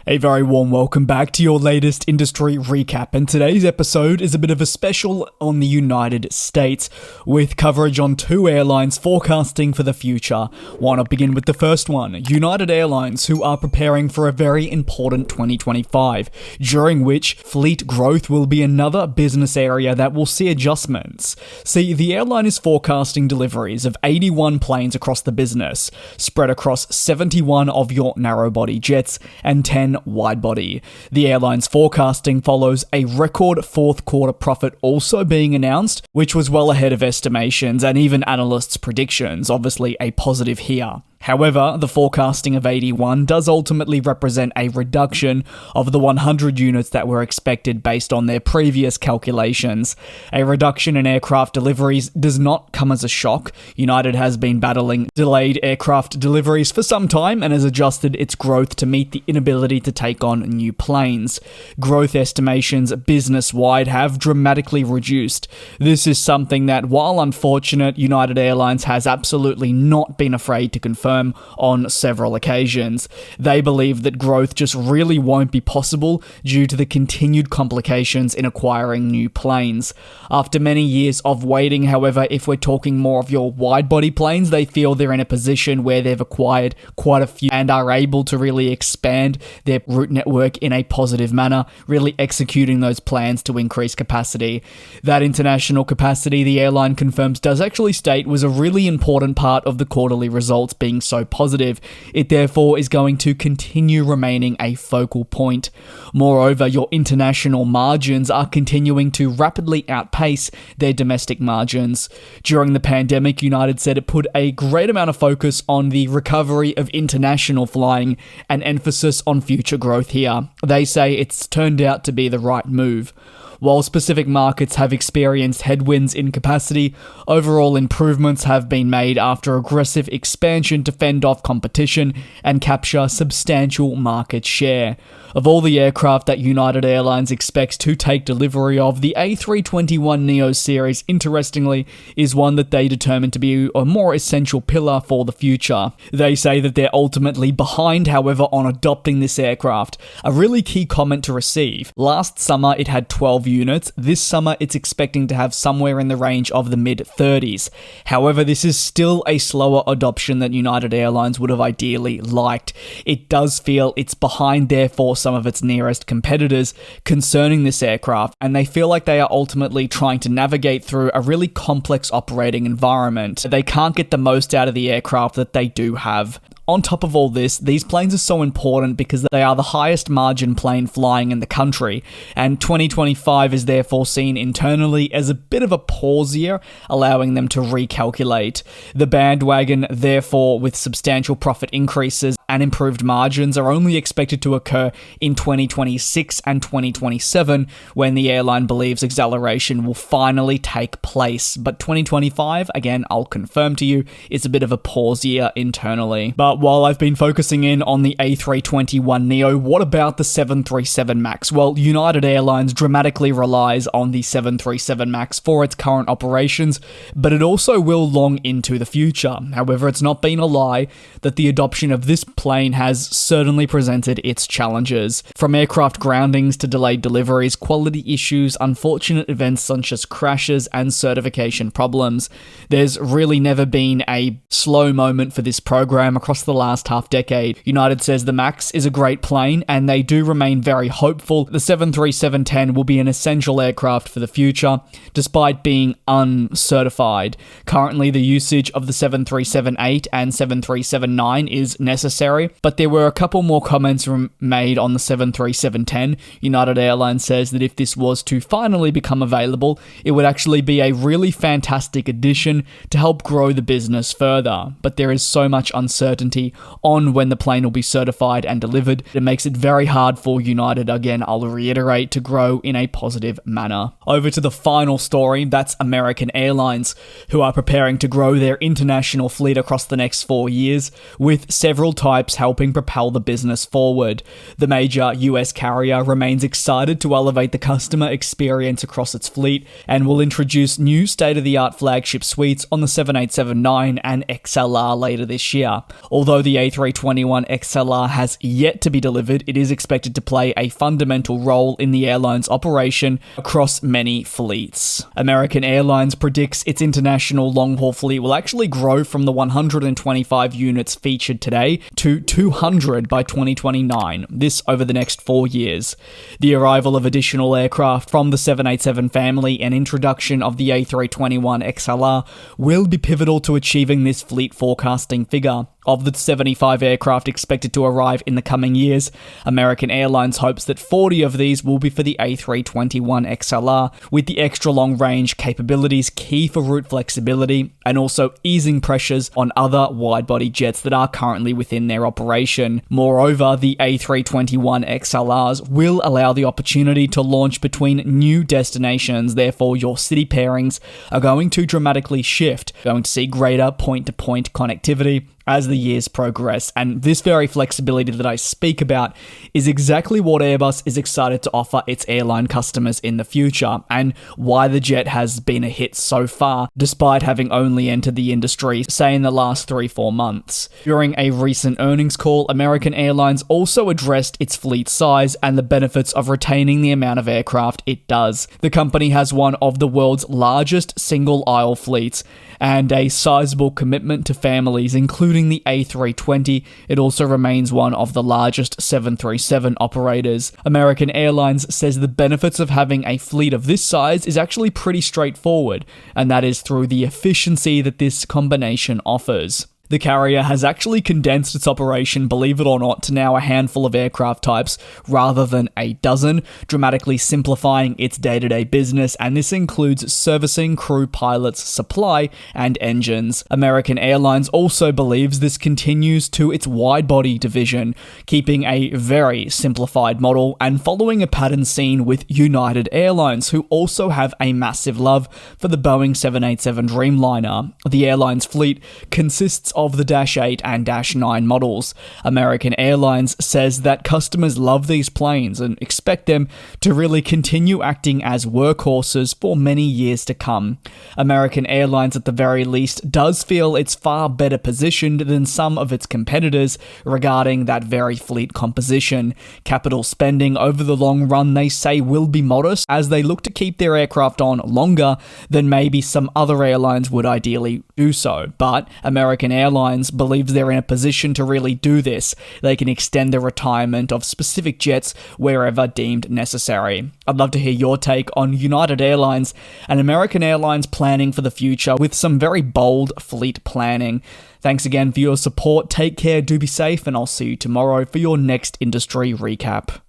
A very warm welcome back to your latest industry recap, and today's episode is a bit of a special on the United States, with coverage on two airlines forecasting for the future. Why not begin with the first one, United Airlines, who are preparing for a very important 2025, during which fleet growth will be another business area that will see adjustments. See, the airline is forecasting deliveries of 81 planes across the business, spread across 71 of your narrow-body jets and 10 wide-body. The airline's forecasting follows a record fourth quarter profit also being announced, which was well ahead of estimations and even analysts' predictions, obviously a positive here. However, the forecasting of 81 does ultimately represent a reduction of the 100 units that were expected based on their previous calculations. A reduction in aircraft deliveries does not come as a shock. United has been battling delayed aircraft deliveries for some time and has adjusted its growth to meet the inability to take on new planes. Growth estimations business-wide have dramatically reduced. This is something that, while unfortunate, United Airlines has absolutely not been afraid to confirm on several occasions. They believe that growth just really won't be possible due to the continued complications in acquiring new planes. After many years of waiting, however, if we're talking more of your wide-body planes, they feel they're in a position where they've acquired quite a few and are able to really expand their route network in a positive manner, really executing those plans to increase capacity. That international capacity, the airline confirms, does actually state was a really important part of the quarterly results being so positive. It therefore is going to continue remaining a focal point. Moreover, your international margins are continuing to rapidly outpace their domestic margins. During the pandemic, United said it put a great amount of focus on the recovery of international flying and emphasis on future growth here. They say it's turned out to be the right move. While specific markets have experienced headwinds in capacity, overall improvements have been made after aggressive expansion to fend off competition and capture substantial market share. Of all the aircraft that United Airlines expects to take delivery of, the A321neo series, interestingly, is one that they determine to be a more essential pillar for the future. They say that they're ultimately behind, however, on adopting this aircraft. A really key comment to receive. Last summer, it had 12 units. This summer, it's expecting to have somewhere in the range of the mid-30s. However, this is still a slower adoption than United Airlines would have ideally liked. It does feel it's behind, therefore, some of its nearest competitors concerning this aircraft, and they feel like they are ultimately trying to navigate through a really complex operating environment. They can't get the most out of the aircraft that they do have. On top of all this, these planes are so important because they are the highest margin plane flying in the country, and 2025 is therefore seen internally as a bit of a pause year, allowing them to recalculate. The bandwagon, therefore, with substantial profit increases and improved margins, are only expected to occur in 2026 and 2027, when the airline believes acceleration will finally take place. But 2025, again, I'll confirm to you, is a bit of a pause year internally. But while I've been focusing in on the A321neo, what about the 737 MAX? Well, United Airlines dramatically relies on the 737 MAX for its current operations, but it also will long into the future. However, it's not been a lie that the adoption of this plane has certainly presented its challenges. From aircraft groundings to delayed deliveries, quality issues, unfortunate events such as crashes and certification problems. There's really never been a slow moment for this program across the last half decade. United says the MAX is a great plane, and they do remain very hopeful the 737-10 will be an essential aircraft for the future, despite being uncertified. Currently, the usage of the 737-8 and 737-9 is necessary, but there were a couple more comments made on the 737-10. United Airlines says that if this was to finally become available, it would actually be a really fantastic addition to help grow the business further. But there is so much uncertainty on when the plane will be certified and delivered. It makes it very hard for United, again, I'll reiterate, to grow in a positive manner. Over to the final story, that's American Airlines, who are preparing to grow their international fleet across the next 4 years, with several types helping propel the business forward. The major US carrier remains excited to elevate the customer experience across its fleet and will introduce new state-of-the-art flagship suites on the 787-9 and XLR later this year. Although Although the A321XLR has yet to be delivered, it is expected to play a fundamental role in the airline's operation across many fleets. American Airlines predicts its international long-haul fleet will actually grow from the 125 units featured today to 200 by 2029, this over the next 4 years. The arrival of additional aircraft from the 787 family and introduction of the A321XLR will be pivotal to achieving this fleet forecasting figure. Of the 75 aircraft expected to arrive in the coming years, American Airlines hopes that 40 of these will be for the A321XLR, with the extra long-range capabilities key for route flexibility and also easing pressures on other wide-body jets that are currently within their operation. Moreover, the A321XLRs will allow the opportunity to launch between new destinations, therefore your city pairings are going to dramatically shift, going to see greater point-to-point connectivity as the years progress, and this very flexibility that I speak about is exactly what Airbus is excited to offer its airline customers in the future, and why the jet has been a hit so far, despite having only entered the industry, say in the last 3-4 months. During a recent earnings call, American Airlines also addressed its fleet size and the benefits of retaining the amount of aircraft it does. The company has one of the world's largest single-aisle fleets, and a sizable commitment to families, including the A320. It also remains one of the largest 737 operators. American Airlines says the benefits of having a fleet of this size is actually pretty straightforward, and that is through the efficiency that this combination offers. The carrier has actually condensed its operation, believe it or not, to now a handful of aircraft types rather than a dozen, dramatically simplifying its day-to-day business, and this includes servicing, crew, pilots, supply, and engines. American Airlines also believes this continues to its wide-body division, keeping a very simplified model and following a pattern seen with United Airlines, who also have a massive love for the Boeing 787 Dreamliner. The airline's fleet consists of the Dash 8 and Dash 9 models. American Airlines says that customers love these planes and expect them to really continue acting as workhorses for many years to come. American Airlines, at the very least, does feel it's far better positioned than some of its competitors regarding that very fleet composition. Capital spending over the long run, they say, will be modest as they look to keep their aircraft on longer than maybe some other airlines would ideally do so. But American Airlines believes they're in a position to really do this. They can extend the retirement of specific jets wherever deemed necessary. I'd love to hear your take on United Airlines and American Airlines planning for the future with some very bold fleet planning. Thanks again for your support. Take care, do be safe, and I'll see you tomorrow for your next industry recap.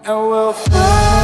And we'll fly.